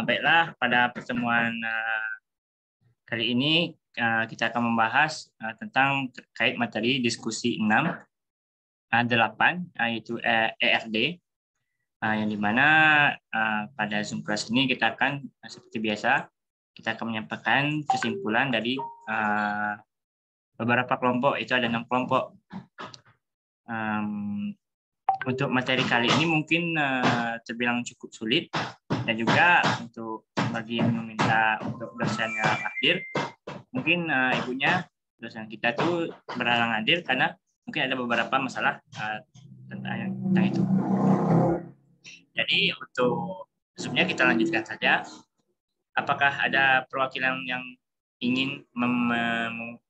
Baiklah, pada pertemuan kali ini kita akan membahas tentang terkait materi diskusi 8, yaitu ERD, yang dimana pada Zoom kelas ini kita akan seperti biasa kita akan menyampaikan kesimpulan dari beberapa kelompok, itu ada 6 kelompok. Untuk materi kali ini mungkin terbilang cukup sulit, dan juga untuk bagi yang meminta untuk dosennya hadir, mungkin ibunya dosen kita tuh berhalang hadir karena mungkin ada beberapa masalah tentang itu. Jadi untuk sebelumnya kita lanjutkan saja. Apakah ada perwakilan yang ingin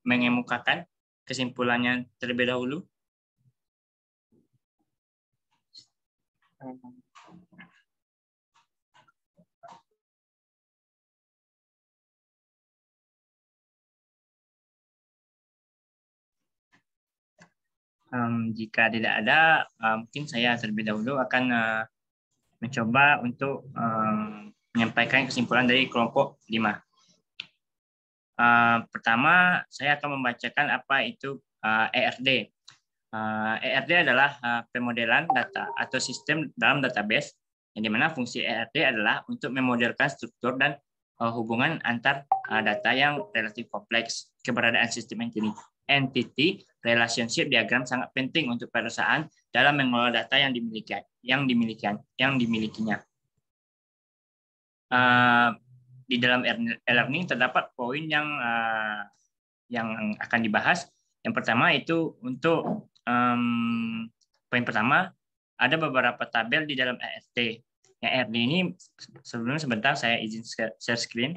mengemukakan kesimpulannya terlebih dahulu? Jika tidak ada, mungkin saya terlebih dahulu akan mencoba untuk menyampaikan kesimpulan dari kelompok 5. Pertama, saya akan membacakan apa itu ERD. ERD adalah pemodelan data atau sistem dalam database, yang dimana fungsi ERD adalah untuk memodelkan struktur dan hubungan antar data yang relatif kompleks. Keberadaan sistem entity relationship diagram sangat penting untuk perusahaan dalam mengelola data yang dimilikinya. Di dalam e-learning terdapat poin yang akan dibahas. Yang pertama itu untuk poin pertama, ada beberapa tabel di dalam ERD. Yang ERD ini sebelumnya sebentar saya izin share screen.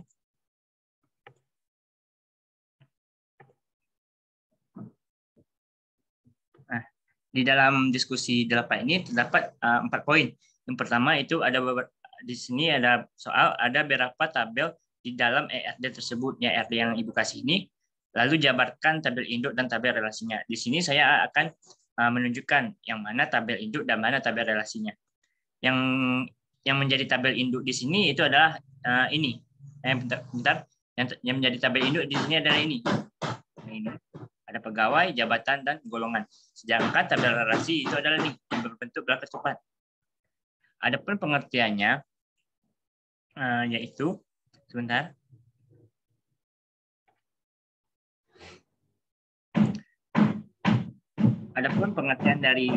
Nah, di dalam diskusi 8 ini terdapat 4 poin. Yang pertama itu ada di sini ada soal ada berapa tabel di dalam ERD tersebut, ya ERD yang Ibu kasih ini. Lalu jabarkan tabel induk dan tabel relasinya. Di sini saya akan menunjukkan yang mana tabel induk dan mana tabel relasinya. Yang menjadi tabel induk di sini itu adalah ini. Yang menjadi tabel induk di sini adalah ini. Ini. Ada pegawai, jabatan, dan golongan. Sedangkan tabel relasi itu adalah ini, yang berbentuk belakang cepat. Adapun pengertiannya, yaitu, sebentar. Adapun pengertian dari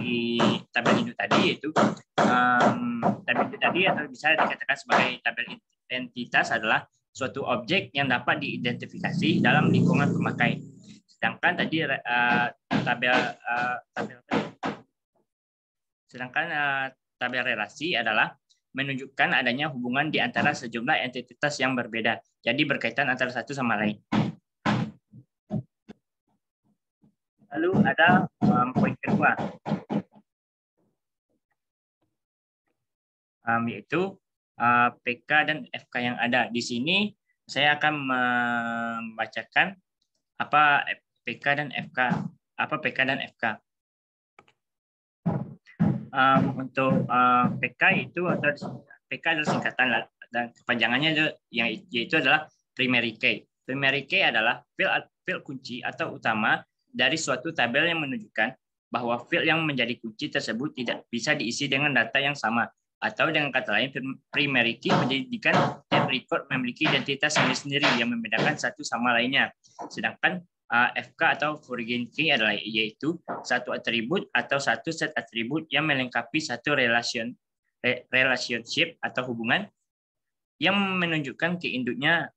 tabel induk tadi yaitu tabel induk tadi atau bisa dikatakan sebagai tabel identitas adalah suatu objek yang dapat diidentifikasi dalam lingkungan pemakai. Sedangkan tadi tabel relasi adalah menunjukkan adanya hubungan di antara sejumlah entitas yang berbeda, jadi berkaitan antara satu sama lain. Lalu ada poin kedua, yaitu PK dan FK yang ada. Di sini saya akan membacakan apa PK dan FK. Apa PK dan FK? Untuk PK itu atau PK adalah singkatan dan kepanjangannya yaitu adalah primary key. Primary key adalah field kunci atau utama dari suatu tabel yang menunjukkan bahwa field yang menjadi kunci tersebut tidak bisa diisi dengan data yang sama, atau dengan kata lain primary key menjadikan tab record memiliki identitas sendiri yang membedakan satu sama lainnya. Sedangkan FK atau foreign key adalah yaitu satu atribut atau satu set atribut yang melengkapi satu relationship atau hubungan yang menunjukkan ke induknya.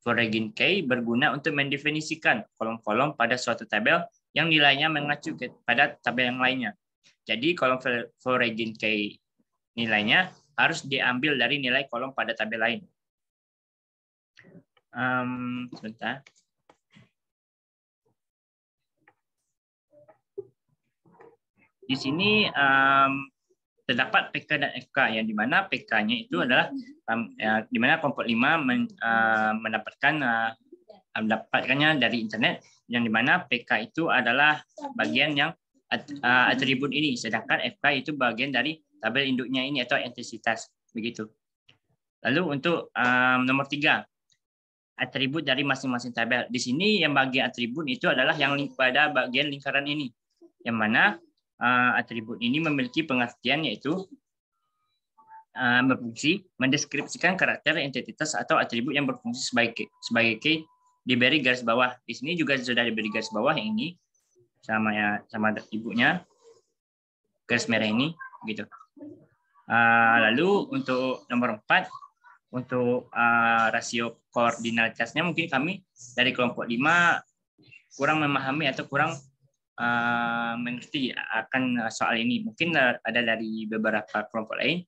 Foreign key berguna untuk mendefinisikan kolom-kolom pada suatu tabel yang nilainya mengacu pada tabel yang lainnya. Jadi kolom foreign key nilainya harus diambil dari nilai kolom pada tabel lain. Sebentar. Di sini terdapat PK dan FK, yang dimana PK-nya itu adalah di mana kelompok 5 mendapatkannya dari internet, yang dimana PK itu adalah bagian yang atribut ini, sedangkan FK itu bagian dari tabel induknya ini atau entitas. Begitu. Lalu untuk nomor 3, atribut dari masing-masing tabel. Di sini yang bagian atribut itu adalah yang pada bagian lingkaran ini, yang mana atribut ini memiliki pengertian yaitu berfungsi mendeskripsikan karakter, entitas atau atribut yang berfungsi sebagai key diberi garis bawah. Di sini juga sudah diberi garis bawah yang ini sama atributnya garis merah ini gitu. Lalu untuk nomor 4, untuk rasio koordinalitasnya mungkin kami dari kelompok 5 kurang memahami atau kurang mengerti akan soal ini. Mungkin ada dari beberapa kelompok lain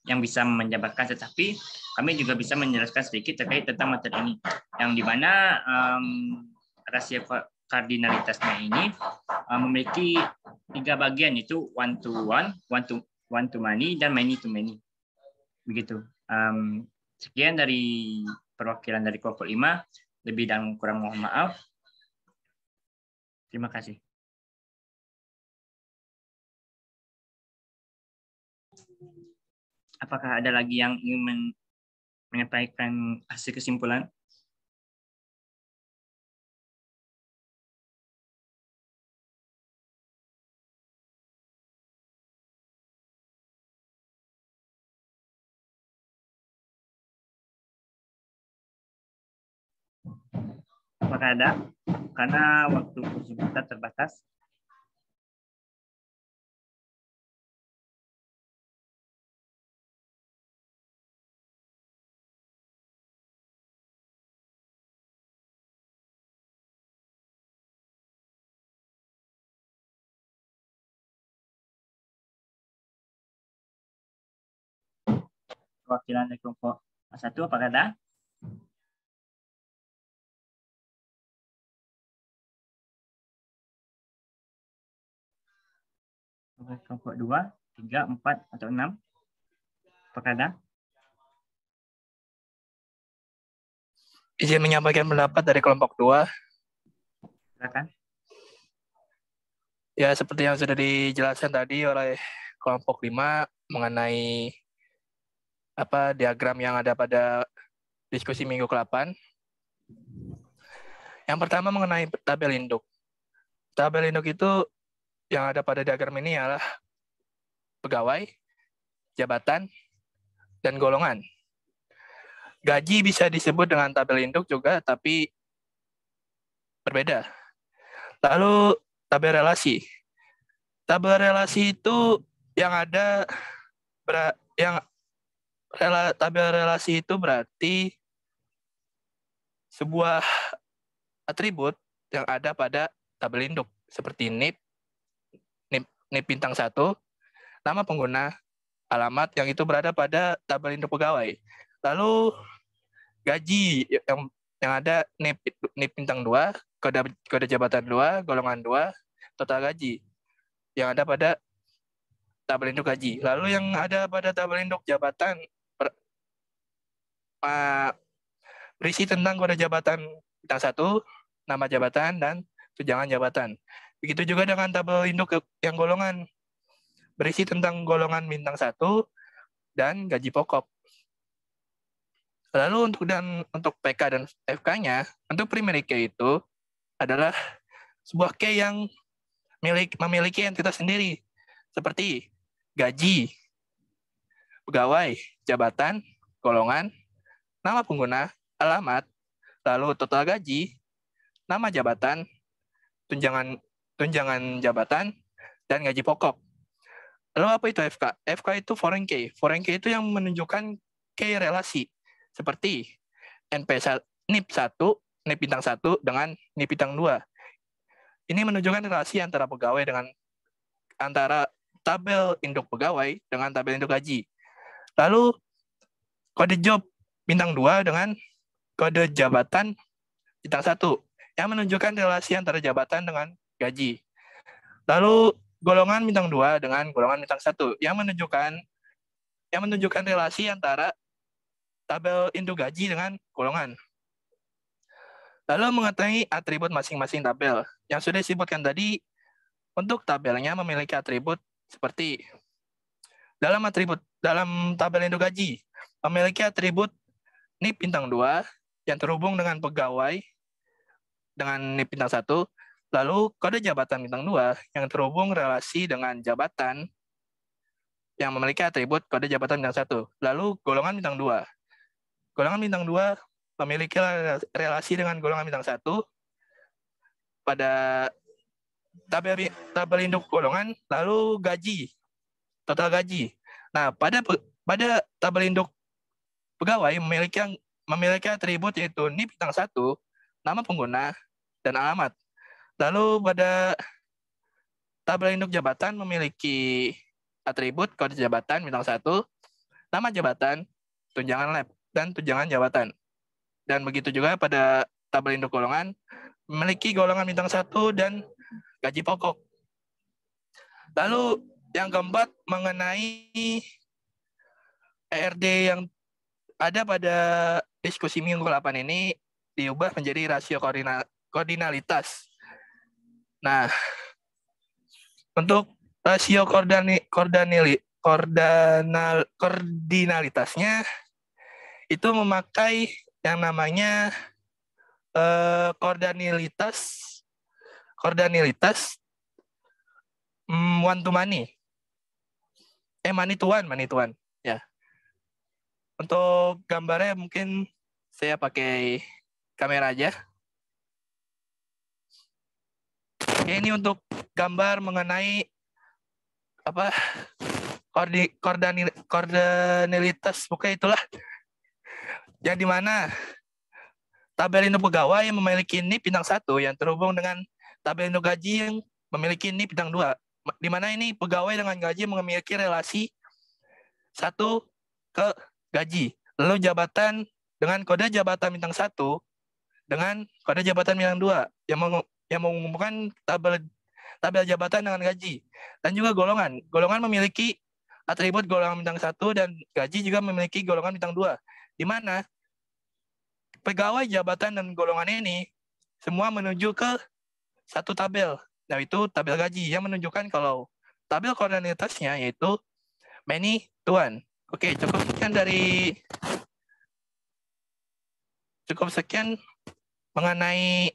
yang bisa menjabarkan, tetapi kami juga bisa menjelaskan sedikit terkait tentang materi ini, yang dimana rasio kardinalitasnya ini memiliki 3 bagian, yaitu one to many, dan many to many. Begitu. Sekian dari perwakilan dari kelompok 5. Lebih dan kurang mohon maaf. Terima kasih. Apakah ada lagi yang ingin menyampaikan hasil kesimpulan? Apakah ada? Karena waktu kita terbatas. Perwakilan dari kelompok 1, apakah ada? Kelompok 2, 3, 4, atau 6? Apakah ada? Izin menyampaikan pendapat dari kelompok 2. Silakan. Ya, seperti yang sudah dijelaskan tadi oleh kelompok 5 mengenai diagram yang ada pada diskusi minggu ke-8. Yang pertama mengenai tabel induk. Tabel induk itu yang ada pada diagram ini adalah pegawai, jabatan, dan golongan. Gaji bisa disebut dengan tabel induk juga, tapi berbeda. Lalu tabel relasi. Tabel relasi itu yang ada tabel relasi itu berarti sebuah atribut yang ada pada tabel induk seperti NIP bintang 1, nama pengguna, alamat yang itu berada pada tabel induk pegawai. Lalu gaji yang ada NIP bintang 2, kode jabatan 2, golongan 2, total gaji yang ada pada tabel induk gaji. Lalu yang ada pada tabel induk jabatan berisi tentang kode jabatan bintang 1, nama jabatan, dan tunjangan jabatan. Begitu juga dengan tabel induk yang golongan, berisi tentang golongan bintang 1 dan gaji pokok. Lalu untuk PK dan FK-nya, untuk primary key itu adalah sebuah key yang memiliki entitas sendiri, seperti gaji, pegawai, jabatan, golongan, nama pengguna, alamat, lalu total gaji, nama jabatan, tunjangan jabatan, dan gaji pokok. Lalu apa itu FK? FK itu foreign key. Foreign key itu yang menunjukkan key relasi, seperti NIP 1, NIP bintang 1 dengan NIP bintang 2. Ini menunjukkan relasi antara pegawai antara tabel induk pegawai dengan tabel induk gaji. Lalu kode job bintang 2 dengan kode jabatan bintang 1 yang menunjukkan relasi antara jabatan dengan gaji. Lalu golongan bintang 2 dengan golongan bintang 1 yang menunjukkan relasi antara tabel induk gaji dengan golongan. Lalu mengetahui atribut masing-masing tabel. Yang sudah disebutkan tadi, untuk tabelnya memiliki atribut seperti dalam atribut dalam tabel induk gaji memiliki atribut NIP bintang 2 yang terhubung dengan pegawai dengan NIP bintang 1, lalu kode jabatan bintang 2 yang terhubung relasi dengan jabatan yang memiliki atribut kode jabatan bintang 1, lalu golongan bintang 2. Golongan bintang 2 memiliki relasi dengan golongan bintang 1 pada tabel induk golongan, lalu gaji, total gaji. Nah, pada tabel induk pegawai memiliki atribut yaitu NIP bintang 1, nama pengguna, dan alamat. Lalu pada tabel induk jabatan memiliki atribut kode jabatan bintang 1, nama jabatan, tunjangan lab, dan tunjangan jabatan. Dan begitu juga pada tabel induk golongan memiliki golongan bintang 1 dan gaji pokok. Lalu yang keempat mengenai ERD yang ada pada diskusi minggu 8 ini diubah menjadi rasio koordinalitas. Nah, untuk rasio koordinalitasnya itu memakai yang namanya koordinalitas one to money. Money to one ya. Untuk gambarnya mungkin saya pakai kamera aja. Oke, ini untuk gambar mengenai apa koordinalitas, pokoknya itulah, yang dimana tabel induk pegawai yang memiliki NIP bintang 1 yang terhubung dengan tabel induk gaji yang memiliki NIP bintang 2, di mana ini pegawai dengan gaji memiliki relasi 1 ke gaji. Lalu jabatan dengan kode jabatan bintang 1 dengan kode jabatan bintang 2 yang menghubungkan tabel jabatan dengan gaji. Dan juga golongan. Golongan memiliki atribut golongan bintang 1 dan gaji juga memiliki golongan bintang 2. Di mana pegawai, jabatan, dan golongan ini semua menuju ke satu tabel, yaitu tabel gaji, yang menunjukkan kalau tabel koordinalitasnya yaitu many to one. Oke, cukup sekian mengenai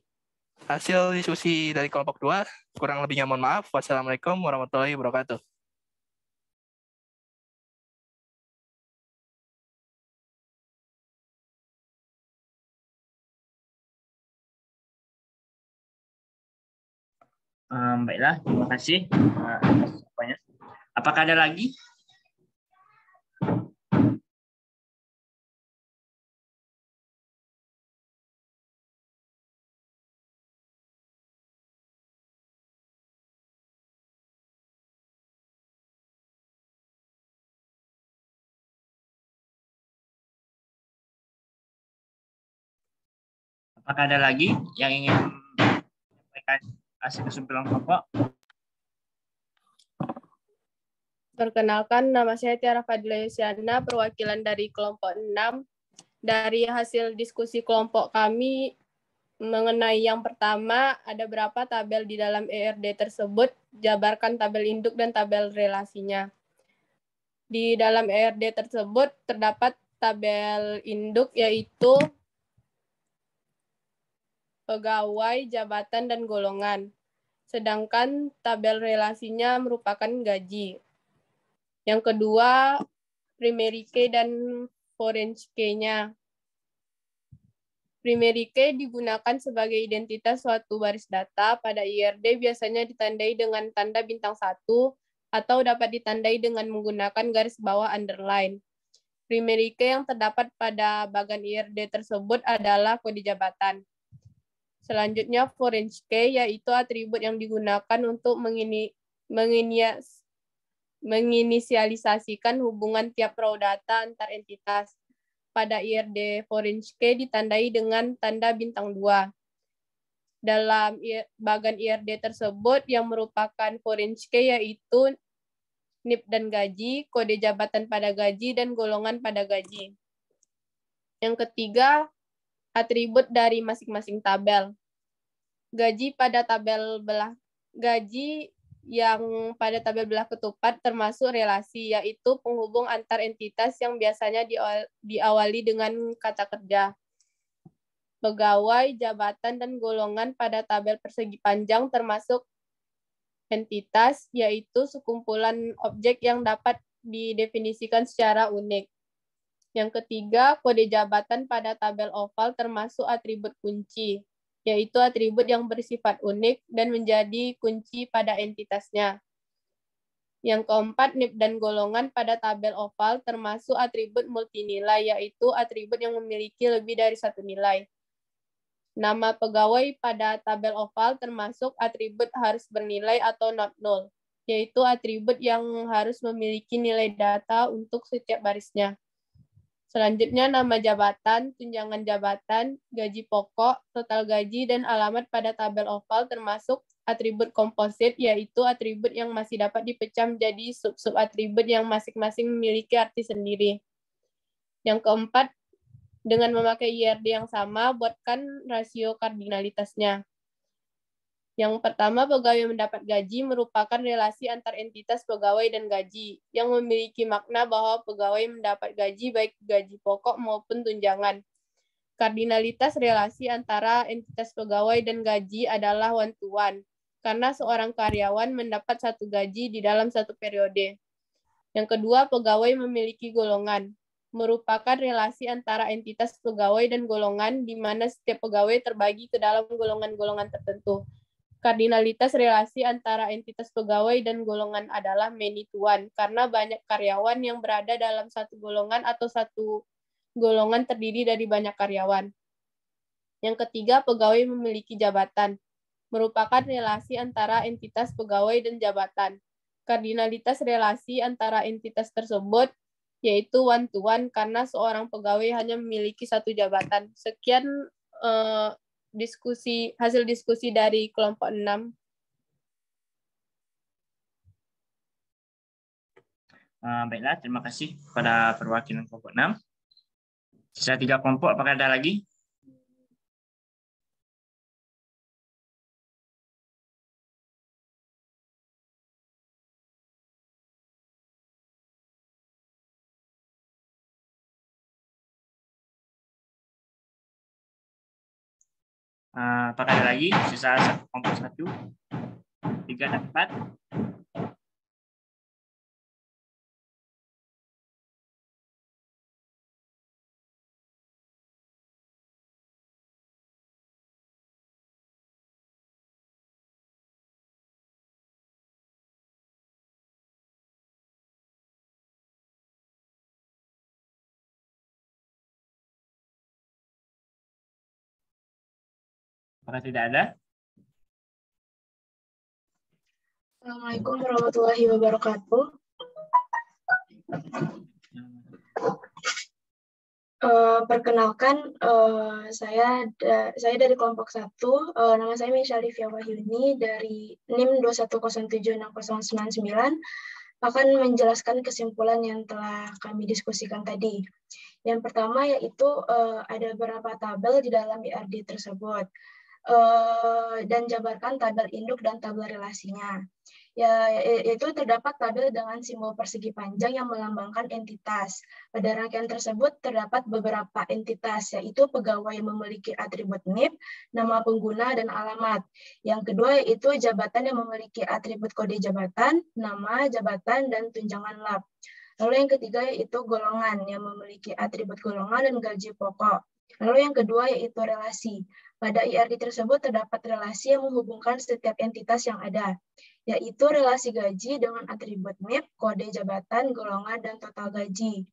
hasil diskusi dari kelompok 2. Kurang lebihnya mohon maaf. Wassalamualaikum warahmatullahi wabarakatuh. Baiklah, terima kasih atas apanya. Apakah ada lagi? Apakah ada lagi yang ingin menyampaikan hasil kesimpulan kelompok? Perkenalkan, nama saya Tiara Fadila Yusiana, perwakilan dari kelompok 6. Dari hasil diskusi kelompok kami mengenai yang pertama, ada berapa tabel di dalam ERD tersebut, jabarkan tabel induk dan tabel relasinya. Di dalam ERD tersebut terdapat tabel induk yaitu pegawai, jabatan, dan golongan. Sedangkan tabel relasinya merupakan gaji. Yang kedua, primary key dan foreign key-nya. Primary key digunakan sebagai identitas suatu baris data. Pada IRD biasanya ditandai dengan tanda bintang 1 atau dapat ditandai dengan menggunakan garis bawah underline. Primary key yang terdapat pada bagan IRD tersebut adalah kode jabatan. Selanjutnya, foreign key yaitu atribut yang digunakan untuk menginisialisasikan hubungan tiap raw data antar entitas. Pada IRD foreign key ditandai dengan tanda bintang 2. Dalam bagan IRD tersebut yang merupakan foreign key yaitu NIP dan gaji, kode jabatan pada gaji, dan golongan pada gaji. Yang ketiga, atribut dari masing-masing tabel. Gaji pada tabel gaji yang pada tabel belah ketupat termasuk relasi, yaitu penghubung antar entitas yang biasanya diawali dengan kata kerja. Pegawai, jabatan, dan golongan pada tabel persegi panjang termasuk entitas, yaitu sekumpulan objek yang dapat didefinisikan secara unik. Yang ketiga, kode jabatan pada tabel oval termasuk atribut kunci, yaitu atribut yang bersifat unik dan menjadi kunci pada entitasnya. Yang keempat, NIP dan golongan pada tabel oval termasuk atribut multinilai, yaitu atribut yang memiliki lebih dari satu nilai. Nama pegawai pada tabel oval termasuk atribut harus bernilai atau not null, yaitu atribut yang harus memiliki nilai data untuk setiap barisnya. Selanjutnya, nama jabatan, tunjangan jabatan, gaji pokok, total gaji, dan alamat pada tabel oval termasuk atribut komposit, yaitu atribut yang masih dapat dipecah menjadi sub-sub atribut yang masing-masing memiliki arti sendiri. Yang keempat, dengan memakai IRD yang sama, buatkan rasio kardinalitasnya. Yang pertama, pegawai mendapat gaji merupakan relasi antar entitas pegawai dan gaji, yang memiliki makna bahwa pegawai mendapat gaji baik gaji pokok maupun tunjangan. Kardinalitas relasi antara entitas pegawai dan gaji adalah one-to-one, karena seorang karyawan mendapat satu gaji di dalam satu periode. Yang kedua, pegawai memiliki golongan, merupakan relasi antara entitas pegawai dan golongan, di mana setiap pegawai terbagi ke dalam golongan-golongan tertentu. Kardinalitas relasi antara entitas pegawai dan golongan adalah many to one, karena banyak karyawan yang berada dalam satu golongan atau satu golongan terdiri dari banyak karyawan. Yang ketiga, pegawai memiliki jabatan, merupakan relasi antara entitas pegawai dan jabatan. Kardinalitas relasi antara entitas tersebut yaitu one to one, karena seorang pegawai hanya memiliki satu jabatan. Sekian hasil diskusi dari kelompok 6. Baiklah, terima kasih kepada perwakilan kelompok 6. Sisa 3 kelompok, apakah ada lagi? Apakah ada lagi? Sisa kelompok 1, 3, dan 4. Apakah tidak ada? Assalamualaikum warahmatullahi wabarakatuh. Perkenalkan, saya dari kelompok 1. Nama saya Misha Livia Wahyuni dari NIM 2107699, akan menjelaskan kesimpulan yang telah kami diskusikan tadi. Yang pertama yaitu ada beberapa tabel di dalam IRD tersebut, dan jabarkan tabel induk dan tabel relasinya. Yaitu terdapat tabel dengan simbol persegi panjang yang melambangkan entitas. Pada rangkaian tersebut terdapat beberapa entitas, yaitu pegawai yang memiliki atribut NIP, nama pengguna, dan alamat. Yang kedua yaitu jabatan yang memiliki atribut kode jabatan, nama, jabatan, dan tunjangan lab. Lalu yang ketiga yaitu golongan yang memiliki atribut golongan dan gaji pokok. Lalu yang kedua yaitu relasi. Pada IRD tersebut terdapat relasi yang menghubungkan setiap entitas yang ada, yaitu relasi gaji dengan atribut NIP, kode jabatan, golongan, dan total gaji.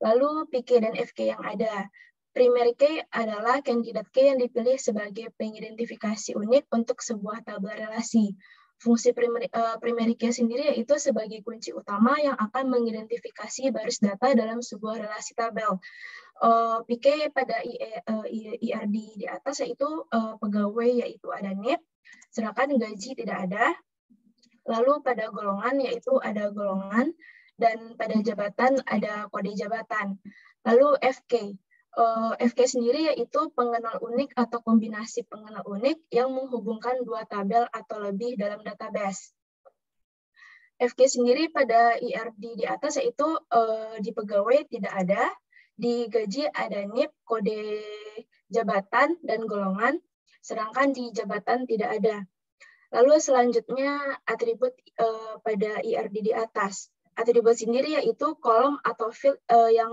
Lalu PK dan FK yang ada. Primary key adalah kandidat key yang dipilih sebagai pengidentifikasi unik untuk sebuah tabel relasi. Fungsi primary key sendiri yaitu sebagai kunci utama yang akan mengidentifikasi baris data dalam sebuah relasi tabel. PK pada IRD di atas yaitu pegawai yaitu ada NIP, sedangkan gaji tidak ada. Lalu pada golongan yaitu ada golongan, dan pada jabatan ada kode jabatan. Lalu FK, FK sendiri yaitu pengenal unik atau kombinasi pengenal unik yang menghubungkan dua tabel atau lebih dalam database. FK sendiri pada IRD di atas yaitu di pegawai tidak ada, di gaji ada NIP, kode jabatan, dan golongan, sedangkan di jabatan tidak ada. Lalu selanjutnya atribut pada IRD di atas. Atribut sendiri yaitu kolom atau field yang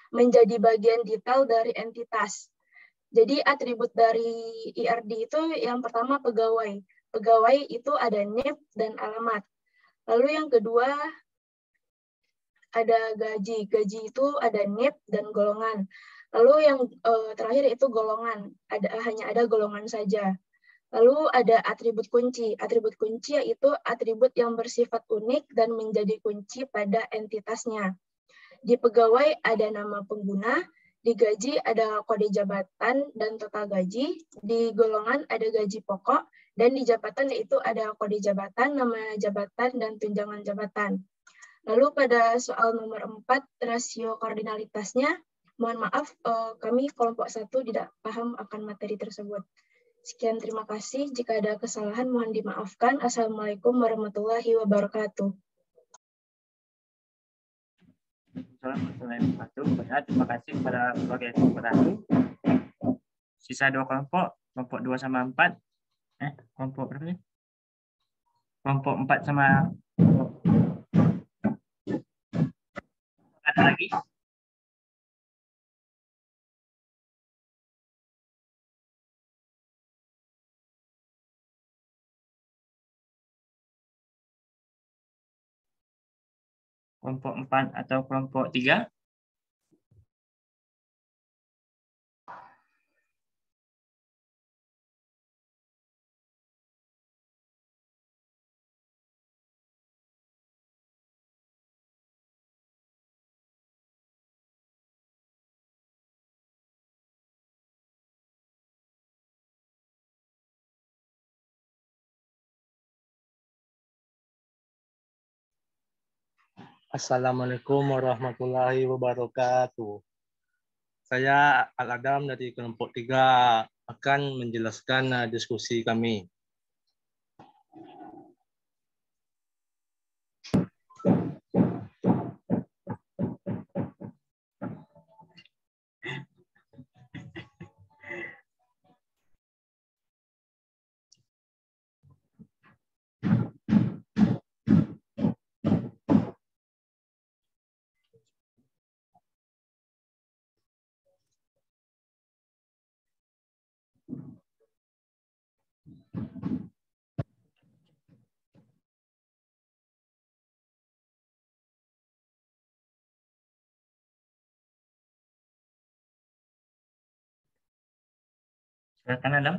menjadi bagian detail dari entitas. Jadi atribut dari IRD itu yang pertama pegawai. Pegawai itu ada NIP dan alamat. Lalu yang kedua ada gaji. Gaji itu ada NIP dan golongan. Lalu yang terakhir itu golongan. Hanya ada golongan saja. Lalu ada atribut kunci. Atribut kunci yaitu atribut yang bersifat unik dan menjadi kunci pada entitasnya. Di pegawai ada nama pengguna, di gaji ada kode jabatan dan total gaji, di golongan ada gaji pokok, dan di jabatan yaitu ada kode jabatan, nama jabatan, dan tunjangan jabatan. Lalu pada soal nomor 4, rasio koordinalitasnya, mohon maaf, kami kelompok 1 tidak paham akan materi tersebut. Sekian, terima kasih. Jika ada kesalahan, mohon dimaafkan. Assalamualaikum warahmatullahi wabarakatuh. Terima kasih kepada sebagai kelompok 1. Sisa 2 kelompok, kelompok 2 sama 4. Kelompok berapa nih? Kelompok 4 sama ada lagi? Kelompok 4 atau kelompok 3? Assalamualaikum warahmatullahi wabarakatuh. Saya Al-Adam dari kelompok 3 akan menjelaskan diskusi kami. Silakan Adam.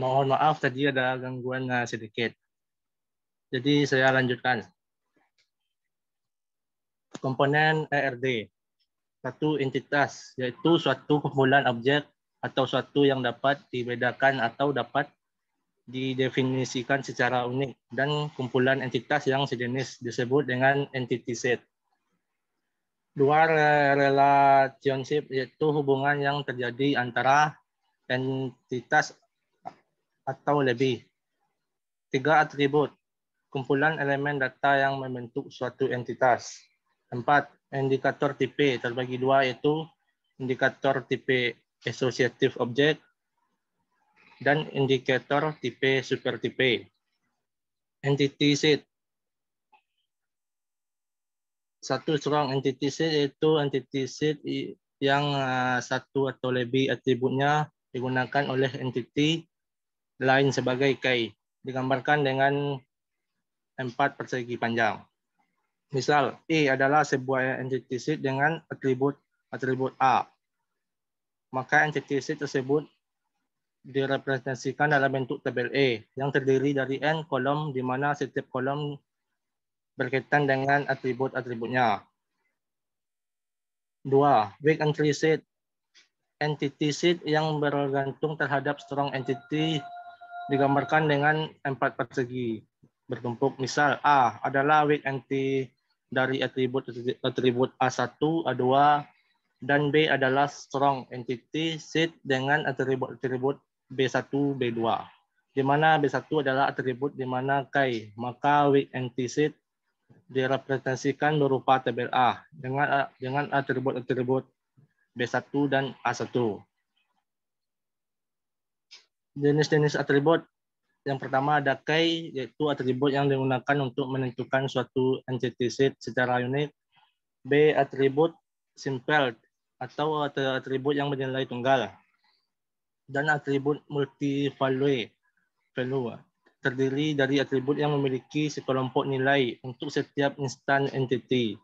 Mohon maaf tadi ada gangguan sedikit. Jadi saya lanjutkan. Komponen ERD. Satu entitas, yaitu suatu kumpulan objek atau suatu yang dapat dibedakan atau dapat didefinisikan secara unik, dan kumpulan entitas yang sejenis disebut dengan entity set. Dua, relationship, yaitu hubungan yang terjadi antara entitas atau lebih. 3, atribut, kumpulan elemen data yang membentuk suatu entitas. 4, indikator tipe, terbagi 2, yaitu indikator tipe associative object dan indikator tipe supertipe. Entity set. Satu strong entity set yaitu entity set yang satu atau lebih atributnya digunakan oleh entity lain sebagai key, digambarkan dengan 4 persegi panjang. Misal, A adalah sebuah entity set dengan atribut A. Maka entity set tersebut direpresentasikan dalam bentuk tabel A yang terdiri dari n kolom, di mana setiap kolom berkaitan dengan atribut-atributnya. 2. Weak entity set. Entity set yang bergantung terhadap strong entity digambarkan dengan 4 persegi. bertumpuk. Misal A adalah weak entity dari atribut A1, A2, dan B adalah strong entity set dengan atribut B1, B2. Di mana B1 adalah atribut di mana Kai, maka weak entity set direpresentasikan berupa tabel A dengan atribut-atribut B1 dan A1. Jenis-jenis atribut yang pertama ada Kai, yaitu atribut yang digunakan untuk menentukan suatu entity set secara unik. B, atribut simple atau atribut yang bernilai tunggal. Dan atribut multi-value terdiri dari atribut yang memiliki sekelompok nilai untuk setiap instan entity.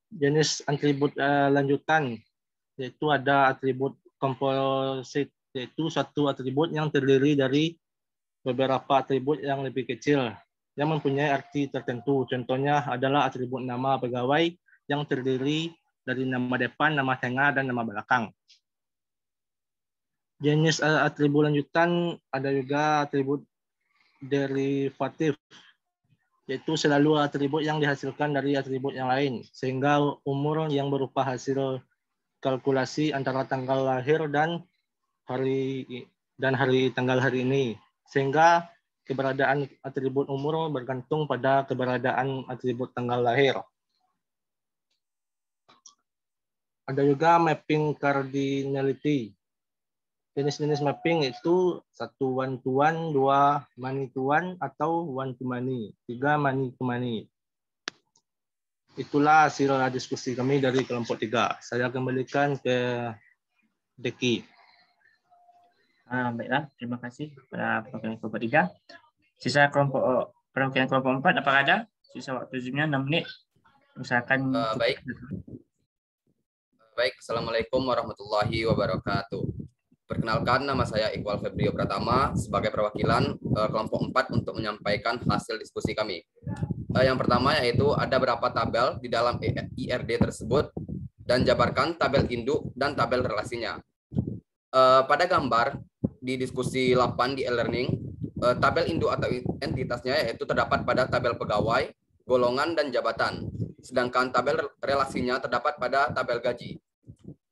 Jenis atribut lanjutan yaitu ada atribut composite, yaitu satu atribut yang terdiri dari beberapa atribut yang lebih kecil yang mempunyai arti tertentu. Contohnya adalah atribut nama pegawai yang terdiri dari nama depan, nama tengah, dan nama belakang. Jenis atribut lanjutan ada juga atribut derivatif, yaitu selalu atribut yang dihasilkan dari atribut yang lain, sehingga umur yang berupa hasil kalkulasi antara tanggal lahir dan tanggal hari ini, sehingga keberadaan atribut umur bergantung pada keberadaan atribut tanggal lahir. Ada juga mapping cardinality. Jenis-jenis mapping itu 1 one-to-one, 2 many-to-one, atau 1-to-many, 3 many-to-many. Itulah hasil diskusi kami dari kelompok 3. Saya kembalikan ke Deki. Baiklah, terima kasih kepada perwakilan kelompok 3. Sisa perwakilan kelompok 4, apakah ada? Sisa waktu Zoom-nya 6 menit. Usahakan. Baik, Assalamualaikum warahmatullahi wabarakatuh. Perkenalkan, nama saya Iqbal Febrio Pratama sebagai perwakilan kelompok 4 untuk menyampaikan hasil diskusi kami. Yang pertama yaitu ada berapa tabel di dalam IRD tersebut dan jabarkan tabel induk dan tabel relasinya. Pada gambar di diskusi 8 di e-learning, tabel induk atau entitasnya yaitu terdapat pada tabel pegawai, golongan, dan jabatan. Sedangkan tabel relasinya terdapat pada tabel gaji.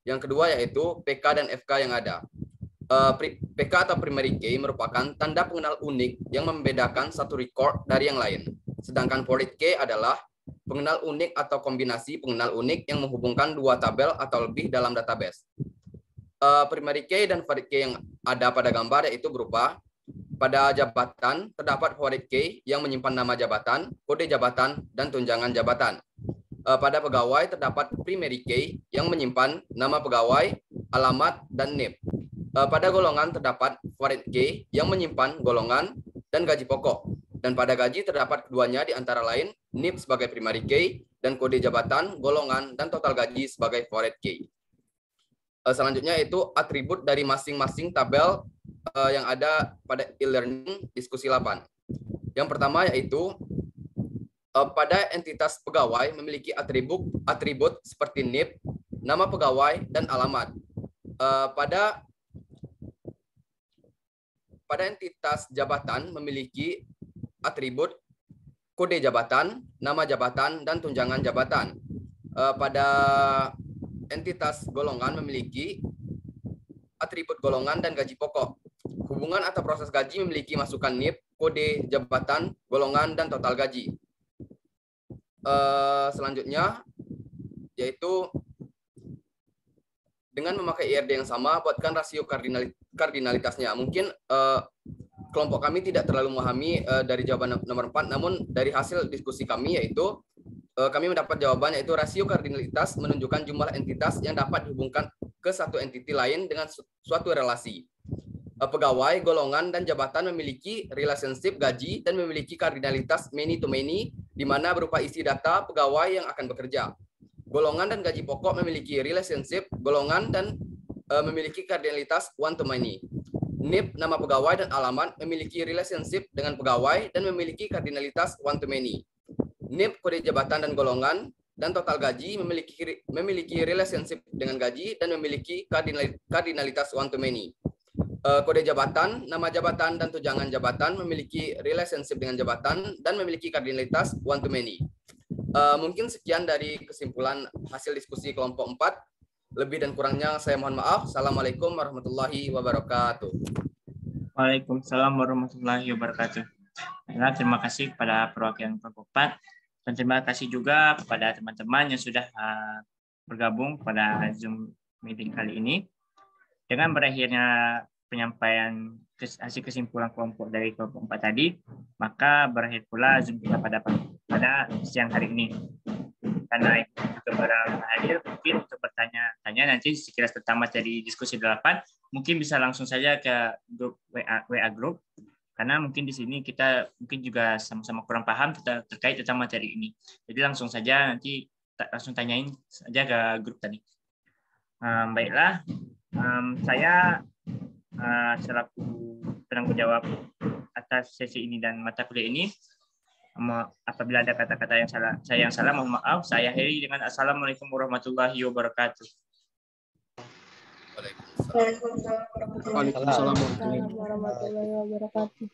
Yang kedua yaitu PK dan FK yang ada. PK atau primary key merupakan tanda pengenal unik yang membedakan satu record dari yang lain. Sedangkan void key adalah pengenal unik atau kombinasi pengenal unik yang menghubungkan dua tabel atau lebih dalam database. Primary key dan void key yang ada pada gambar yaitu berupa pada jabatan terdapat void key yang menyimpan nama jabatan, kode jabatan, dan tunjangan jabatan. Pada pegawai terdapat primary key yang menyimpan nama pegawai, alamat, dan NIP. Pada golongan terdapat void key yang menyimpan golongan dan gaji pokok. Dan pada gaji terdapat keduanya di antara lain NIP sebagai primary key dan kode jabatan, golongan, dan total gaji sebagai void key. Selanjutnya itu atribut dari masing-masing tabel yang ada pada e-learning diskusi 8. Yang pertama yaitu pada entitas pegawai memiliki atribut seperti NIP, nama pegawai, dan alamat. Pada entitas jabatan memiliki atribut kode jabatan, nama jabatan, dan tunjangan jabatan. Pada entitas golongan memiliki atribut golongan dan gaji pokok. Hubungan atau proses gaji memiliki masukan NIP, kode jabatan, golongan, dan total gaji. Selanjutnya yaitu dengan memakai IRD yang sama, buatkan rasio kardinalitasnya. Mungkin kelompok kami tidak terlalu memahami dari jawaban nomor 4, namun dari hasil diskusi kami yaitu kami mendapat jawaban yaitu rasio kardinalitas menunjukkan jumlah entitas yang dapat dihubungkan ke satu entiti lain dengan suatu relasi. Pegawai, golongan, dan jabatan memiliki relationship gaji dan memiliki kardinalitas many to many, di mana berupa isi data pegawai yang akan bekerja. Golongan dan gaji pokok memiliki relationship golongan dan memiliki kardinalitas one to many. NIP, nama pegawai, dan alamat memiliki relationship dengan pegawai dan memiliki kardinalitas one to many. NIP, kode jabatan dan golongan, dan total gaji memiliki relationship dengan gaji dan memiliki kardinalitas one to many. Kode jabatan, nama jabatan, dan tunjangan jabatan memiliki relationship dengan jabatan dan memiliki kardinalitas one to many. Mungkin sekian dari kesimpulan hasil diskusi kelompok 4. Lebih dan kurangnya saya mohon maaf. Assalamualaikum warahmatullahi wabarakatuh. Waalaikumsalam warahmatullahi wabarakatuh. Nah, terima kasih kepada perwakilan kelompok 4 dan terima kasih juga kepada teman-teman yang sudah bergabung pada Zoom meeting kali ini. Dengan berakhirnya penyampaian hasil kesimpulan kelompok dari kelompok 4 tadi, maka berakhir pula Zoom kita pada siang hari ini. Karena itu juga hadir, mungkin untuk bertanya-tanya nanti sekiranya pertama dari diskusi 8, mungkin bisa langsung saja ke grup WA group, karena mungkin di sini kita mungkin juga sama-sama kurang paham terkait tentang materi ini. Jadi langsung saja nanti langsung tanyain saja ke grup tadi. Baiklah, saya selaku penanggung jawab atas sesi ini dan mata kuliah ini, apabila ada kata-kata yang salah, mohon maaf. Saya akhiri dengan assalamualaikum warahmatullahi wabarakatuh. Waalaikumsalam warahmatullahi wabarakatuh.